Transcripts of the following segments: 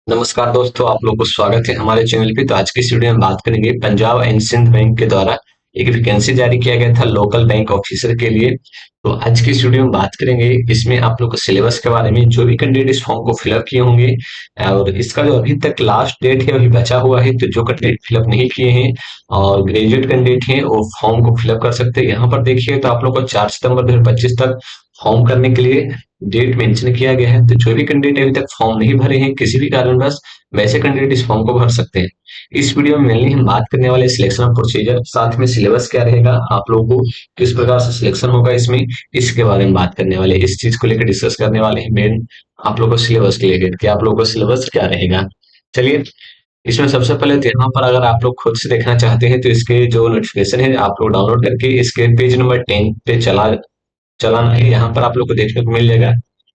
नमस्कार दोस्तों, आप लोग को स्वागत है हमारे चैनल पे। तो आज की इस वीडियो में बात करेंगे पंजाब एंड सिंध बैंक के द्वारा एक वैकेंसी जारी किया गया था लोकल बैंक ऑफिसर के लिए। तो आज की इस वीडियो में बात करेंगे इसमें आप लोग को सिलेबस के बारे में, जो भी कैंडिडेट इस फॉर्म को फिलअप किए होंगे और इसका जो अभी तक लास्ट डेट है अभी बचा हुआ है। तो जो कैंडिडेट फिलअप नहीं किए हैं और ग्रेजुएट कैंडिडेट हैं वो फॉर्म को फिलअप कर सकते हैं। यहाँ पर देखिए तो आप लोग को 4 सितंबर 2025 तक फॉर्म करने के लिए डेट मेंशन किया गया है। तो जो भी कैंडिडेट अभी तक फॉर्म नहीं भरे हैं किसी भी कारणवश, वैसे कैंडिडेट इस फॉर्म को भर सकते हैं। इस वीडियो में मेनली हम बात करने वाले सिलेक्शन ऑफ प्रोसीजर, साथ में सिलेबस क्या रहेगा, आप लोगों को किस प्रकार से सिलेक्शन होगा इसमें, इसके बारे में बात करने वाले, इस चीज को लेकर डिस्कस करने वाले हैं। मेन आप लोगों को सिलेबस के लेकर कि आप लोगों को सिलेबस क्या रहेगा। चलिए, इसमें सबसे पहले तो यहाँ पर अगर आप लोग खुद से देखना चाहते हैं तो इसके जो नोटिफिकेशन है आप लोग डाउनलोड करके इसके पेज नंबर 10 पे चलाना है। यहाँ पर आप लोग को देखने को मिल जाएगा।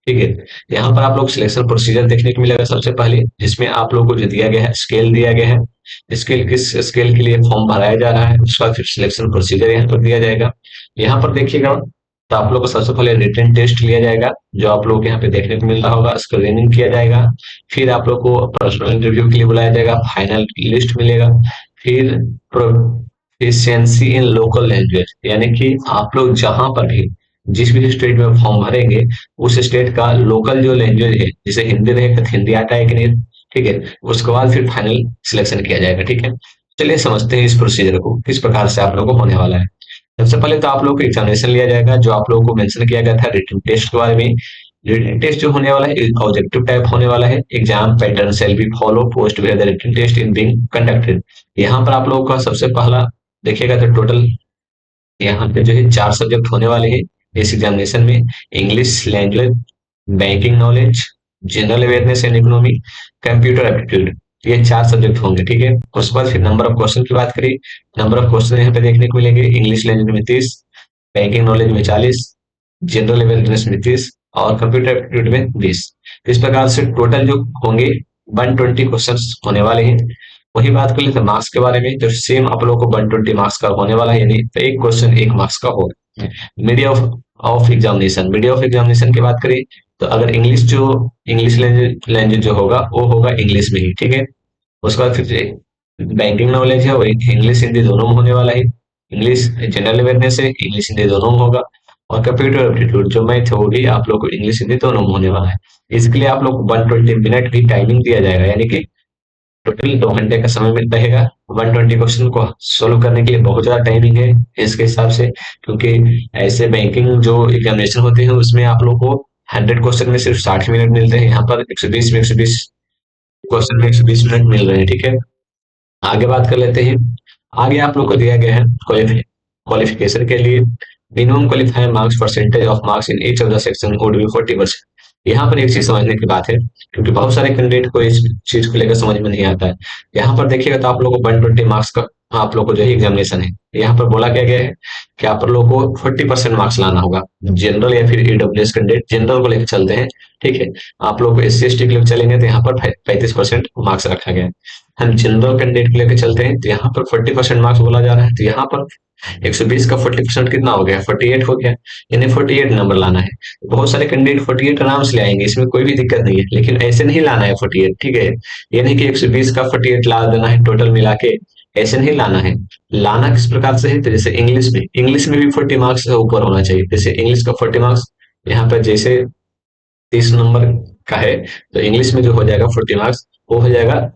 ठीक है, यहाँ पर आप लोग सिलेक्शन प्रोसीजर देखने को मिलेगा सबसे पहले, जिसमें आप लोगों को जो दिया गया है स्केल दिया गया है। स्केल किस स्केल के लिए फॉर्म भराया जा रहा है उसका फिर सिलेक्शन प्रोसीजर यहाँ पर दिया जाएगा। यहाँ पर देखिएगा तो आप लोग को सबसे पहले रिटन टेस्ट लिया जाएगा, जो आप लोग को यहाँ पे देखने को मिल रहा होगा, स्क्रीनिंग किया जाएगा। फिर आप लोग को पर्सनल इंटरव्यू के लिए बुलाया जाएगा, फाइनल लिस्ट मिलेगा। फिर प्रोफिशिएंसी इन लोकल लैंग्वेज, यानी कि आप लोग जहां पर भी जिस भी स्टेट में फॉर्म भरेंगे उस स्टेट का लोकल जो लैंग्वेज है, जैसे हिंदी रहेगा तो हिंदी आता है कि नहीं। ठीक है, उसके बाद फिर फाइनल सिलेक्शन किया जाएगा। ठीक है, चलिए समझते हैं इस प्रोसीजर को किस प्रकार से आप लोगों को होने वाला है। सबसे पहले तो आप लोग को एग्जामिनेशन लिया जाएगा, जो आप लोगों को मेंशन किया गया था रिटन टेस्ट के बारे में। रिटन टेस्ट जो होने वाला है ऑब्जेक्टिव टाइप होने वाला है। Exam pattern shall be follow post where the written test in being conducted. यहाँ पर आप लोगों का सबसे पहला देखिएगा तो टोटल यहाँ पे जो है 4 सब्जेक्ट होने वाले हैं इस एग्जामिनेशन में। English language, banking knowledge, general awareness and economy, computer aptitude, ये 4 सब्जेक्ट होंगे। ठीक है, उसके बाद फिर नंबर ऑफ क्वेश्चन की बात करें। नंबर ऑफ क्वेश्चन यहाँ पे देखने को मिलेंगे, इंग्लिश लैंग्वेज में 30, बैंकिंग नॉलेज में 40, जनरल अवेयरनेस में 30 और कंप्यूटर एप्टीट्यूड में 20। इस प्रकार से टोटल जो होंगे 120 क्वेश्चन होने वाले हैं। वही बात कर लेते हैं मार्क्स के बारे में, तो सेम आप लोगों को 120 मार्क्स का होने वाला है, यानी तो एक क्वेश्चन 1 मार्क्स का होगा। Media of examination, media of examination की बात करें तो अगर इंग्लिश लैंग्वेज जो होगा वो होगा इंग्लिश में ही। ठीक है, उसके बाद फिर बैंकिंग नॉलेज है वो इंग्लिश हिंदी दोनों में होने वाला है। इंग्लिश जनरल अवेयरनेस है, इंग्लिश हिंदी दोनों में होगा। और कंप्यूटर एप्टीट्यूड जो मैथ होगी आप लोग को इंग्लिश हिंदी दोनों में होने वाला है। इसके लिए आप लोग को 120 मिनट की टाइमिंग दिया जाएगा, यानी कि टोटल 2 घंटे का समय मिलता रहेगा 120 क्वेश्चन को सोल्व करने के लिए। बहुत ज्यादा टाइमिंग है इसके हिसाब से, क्योंकि ऐसे बैंकिंग जो एग्जामिनेशन होते हैं उसमें आप लोग को 100 क्वेश्चन में सिर्फ 60 मिनट मिलते हैं। यहाँ पर 120 क्वेश्चन में 120 मिनट मिल रहे हैं। ठीक है, आगे बात कर लेते हैं। आगे आप लोग को दिया गया है क्वालिफिकेशन के लिए minimum qualifying marks percentage of marks in each of the section would be 40%। यहाँ पर एक चीज समझने की बात है, क्योंकि बहुत सारे कैंडिडेट को इस चीज को लेकर समझ में नहीं आता है। यहाँ पर देखिएगा तो आप लोग को 120 मार्क्स का आप लोग को जो है एग्जामिनेशन है, यहाँ पर बोला क्या गया है कि आप लोग को 40% मार्क्स लाना होगा। जनरल या फिर ईडब्ल्यूएस कैंडिडेट जनरल को लेकर चलते हैं। ठीक है, आप लोग को एस सी एस टी के लेकर चलेंगे तो यहाँ पर 35% मार्क्स रखा गया है। हम जनरल कैंडिडेट को लेकर चलते हैं तो यहाँ पर 40% मार्क्स बोला जा रहा है। तो यहाँ पर 120 का 40% कितना हो गया, 48 हो गया, यानी 48 नंबर लाना है। बहुत सारे कैंडिडेट 48 आराम से ले आएंगे, इसमें कोई भी दिक्कत नहीं है, लेकिन ऐसे नहीं लाना है 48। ठीक है, ये नहीं कि 120 का 48 ला देना है टोटल मिला के, ऐसे नहीं लाना है। लाना किस प्रकार से है, तो जैसे इंग्लिश में भी 40 मार्क्स से ऊपर होना चाहिए। जैसे इंग्लिश का 40 मार्क्स यहाँ पर जैसे 30 नंबर का है, तो इंग्लिश में जो हो जाएगा 40 मार्क्स वो हो जाएगा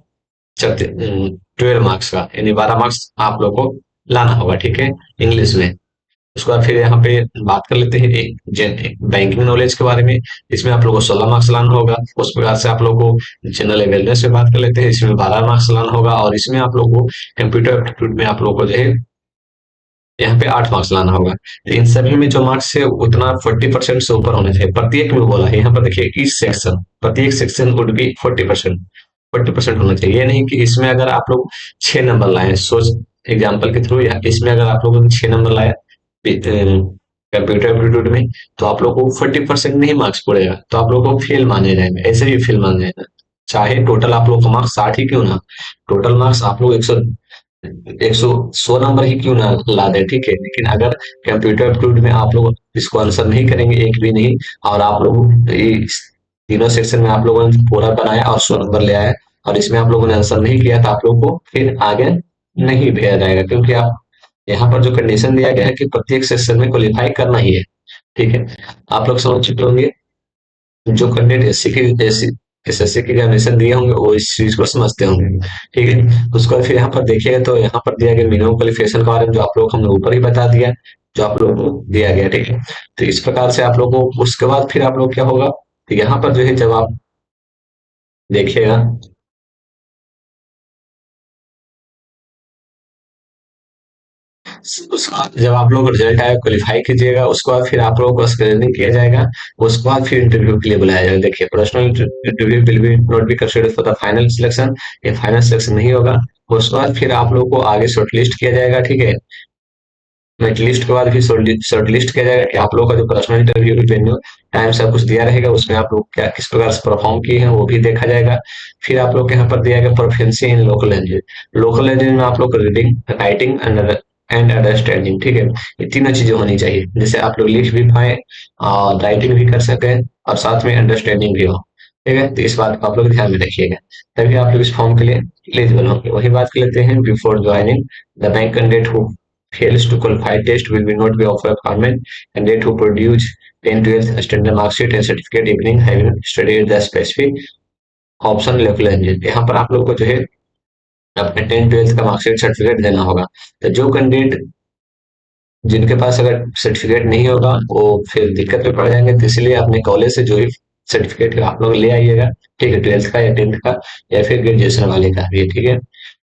12 मार्क्स का, यानी 12 मार्क्स आप लोग को लाना होगा। ठीक है, इंग्लिश में। उसके बाद फिर यहाँ पे बात कर लेते हैं एक बैंकिंग नॉलेज के बारे में। इसमें आप लोग को 16 मार्क्स लाना होगा। उस प्रकार से आप लोग को जनरल अवेयरनेस से बात कर लेते हैं, इसमें 12 मार्क्स लाना होगा। और इसमें आप लोग को कंप्यूटर एप्टीट्यूड में आप लोग को जो है यहाँ पे 8 मार्क्स लाना होगा। तो इन सभी में जो मार्क्स है उतना 40% से ऊपर होना चाहिए। प्रत्येक में बोला है यहाँ पर देखिए, इस सेक्शन प्रत्येक सेक्शन वुड बी 40% होना चाहिए। ये नहीं कि इसमें अगर आप लोग 6 नंबर लाए, सोच एग्जाम्पल के थ्रू, या इसमें अगर आप लोगों ने 6 नंबर लाया कंप्यूटर एप्टीट्यूड में, तो आप लोग को 40% नहीं मार्क्स पड़ेगा, तो आप लोग को फेल माने जाएंगे, ऐसे भी फेल माने जाएगा। चाहे टोटल आप लोग का मार्क्स 60 ही क्यों ना, टोटल मार्क्स आप लोग 100 नंबर ही क्यों ना ला दे। ठीक है, लेकिन अगर कंप्यूटर एप्टीट्यूड में आप लोग इसको आंसर नहीं करेंगे एक भी नहीं, और आप लोग तीनों सेक्शन में आप लोगों ने पूरा बनाया और 100 नंबर ले आया, और इसमें आप लोगों ने आंसर नहीं किया तो आप लोगों को फिर आगे नहीं भेजा जाएगा, क्योंकि आप यहाँ पर जो कंडीशन दिया गया है कि प्रत्येक सेक्शन में क्वालिफाई करना ही है। ठीक है, आप लोग समझ चुके होंगे। जो कैंडिडेट एससी की एससी एसएससी की एग्जामिनेशन दिए होंगे वो इस चीज को समझते होंगे। ठीक है, उसके बाद फिर यहाँ पर देखिएगा तो यहाँ पर दिया गया मिनिमम क्वालिफिकेशन के बारे में, जो आप लोग हमने ऊपर ही बता दिया, जो आप लोग को दिया गया। ठीक है, तो इस प्रकार से आप लोगों को उसके बाद फिर आप लोग क्या होगा, तो यहाँ पर जो है जब आप देखिएगा, जब आप लोग रिजल्ट आए क्वालिफाई कीजिएगा, उसके बाद फिर आप लोगों को स्क्रीनिंग किया जाएगा। उसके बाद फिर इंटरव्यू के लिए बुलाया जाएगा। देखिए, personal interview will be not be considered for the final selection, ये फाइनल सिलेक्शन नहीं होगा। उसके बाद फिर आप लोग को आगे शॉर्टलिस्ट किया जाएगा। ठीक है, मेरिट लिस्ट के बाद फिर शॉर्ट लिस्ट किया जाएगा कि आप लोग का जो पर्सनल इंटरव्यू वेन्यू टाइम सब कुछ दिया रहेगा, उसमें आप लोग क्या किस प्रकार से परफॉर्म किए हैं वो भी देखा जाएगा। फिर आप लोग के यहाँ पर दिया गया प्रोफिशिएंसी इन लोकल लैंग्वेज। लोकल लैंग्वेज में आप लोग रीडिंग, राइटिंग एंड अंडरस्टैंडिंग। ठीक है, ये तीनों चीजें होनी चाहिए, जैसे आप लोग लिख भी पाए और राइटिंग भी कर सकें और साथ में अंडरस्टैंडिंग भी हो। ठीक है, तो इस बात को आप लोग ध्यान में रखिएगा, तभी आप लोग इस फॉर्म के लिए एलिजिबल होंगे। वही बात कर लेते हैं, before joining the bank candidate who fails to qualify test will be not be offered appointment, and they who produce 10 12th standard mark sheet and certificate evening having studied the specific option local language. यहाँ पर आप लोग को जो है अपने 10 12th का marksheet certificate देना होगा। तो जो कैंडिडेट जिनके पास अगर सर्टिफिकेट नहीं होगा वो फिर दिक्कत में पड़ जाएंगे, तो इसलिए अपने कॉलेज से जो ही सर्टिफिकेट आप लोग ले आइएगा। ठीक है, 12th का या 10th का या फिर ग्रेजुएशन वाले का भी। ठीक है,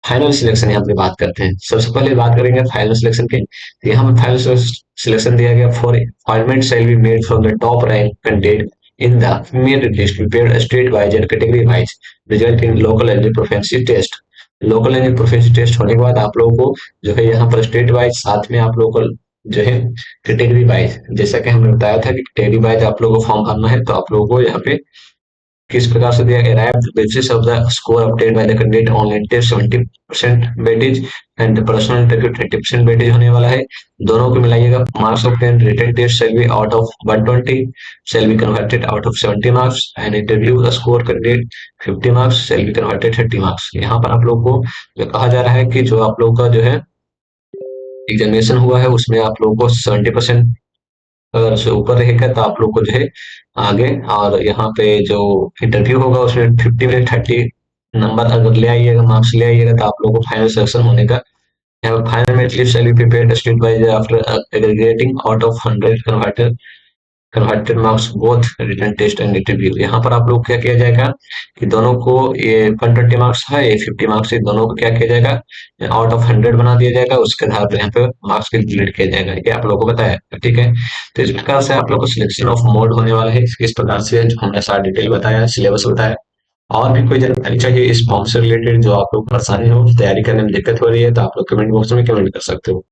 फाइनल सिलेक्शन यहाँ पे बात करते हैं। सबसे पहले बात करेंगे फाइनल सिलेक्शन की, तो यहाँ पे फाइनल सिलेक्शन दिया गया for appointment shall be made from the top rank candidate in the merit list prepared state wise and category wise, result in local language proficiency test. Local language proficiency test होने के बाद आप लोगों को जो है यहाँ पर स्टेट वाइज, साथ में आप लोगों को जो है कैटेगरी वाइज, जैसा कि हमने बताया था कि कैटेगरी वाइज आप लोगों को फॉर्म भरना है, तो आप लोगों को यहाँ पे किस प्रकार से दिया गया, arrived basis of the score obtained by the candidate online test 70% weightage and the personal interview 30% weightage होने वाला है। दोनों को मिलाइएगा। Marks obtained written test shall be out of 120 shall be converted out of 70 marks and interview the score candidate 50 marks shall be converted 30 marks। यहाँ पर आप लोग को जो कहा जा रहा है कि जो आप लोग का जो है एग्जामिनेशन हुआ है उसमें आप लोगों को 70% अगर उससे ऊपर रहेगा तो आप लोग को जो है आगे, और यहाँ पे जो इंटरव्यू होगा उसमें 50 में 30 नंबर अगर ले आइएगा, मार्क्स ले आइएगा, तो आप लोग को फाइनल सिलेक्शन होने का। यहाँ पे फाइनल में list shall be prepared state wise after aggregating out of 100 converted marks both written test and interview. यहाँ पर आप लोग क्या किया जाएगा कि दोनों को, ये 120 मार्क्स है, ये 50 मार्क्स है, दोनों को क्या किया जाएगा, आउट ऑफ 100 बना दिया जाएगा। उसके आधार पर यहाँ पे मार्क्स कैलकुलेट किया जाएगा, ये आप लोग को बताया है। ठीक है, तो इस प्रकार से आप लोग को सिलेक्शन ऑफ मोड होने वाला है। इस प्रकार से जो हमने सारा डिटेल बताया, सिलेबस बताया। और भी कोई जानकारी चाहिए इस फॉर्म से रिलेटेड, जो आप लोग को परेशानी हो, तैयारी करने में दिक्कत हो रही है, तो आप लोग कमेंट बॉक्स में कमेंट कर सकते हो।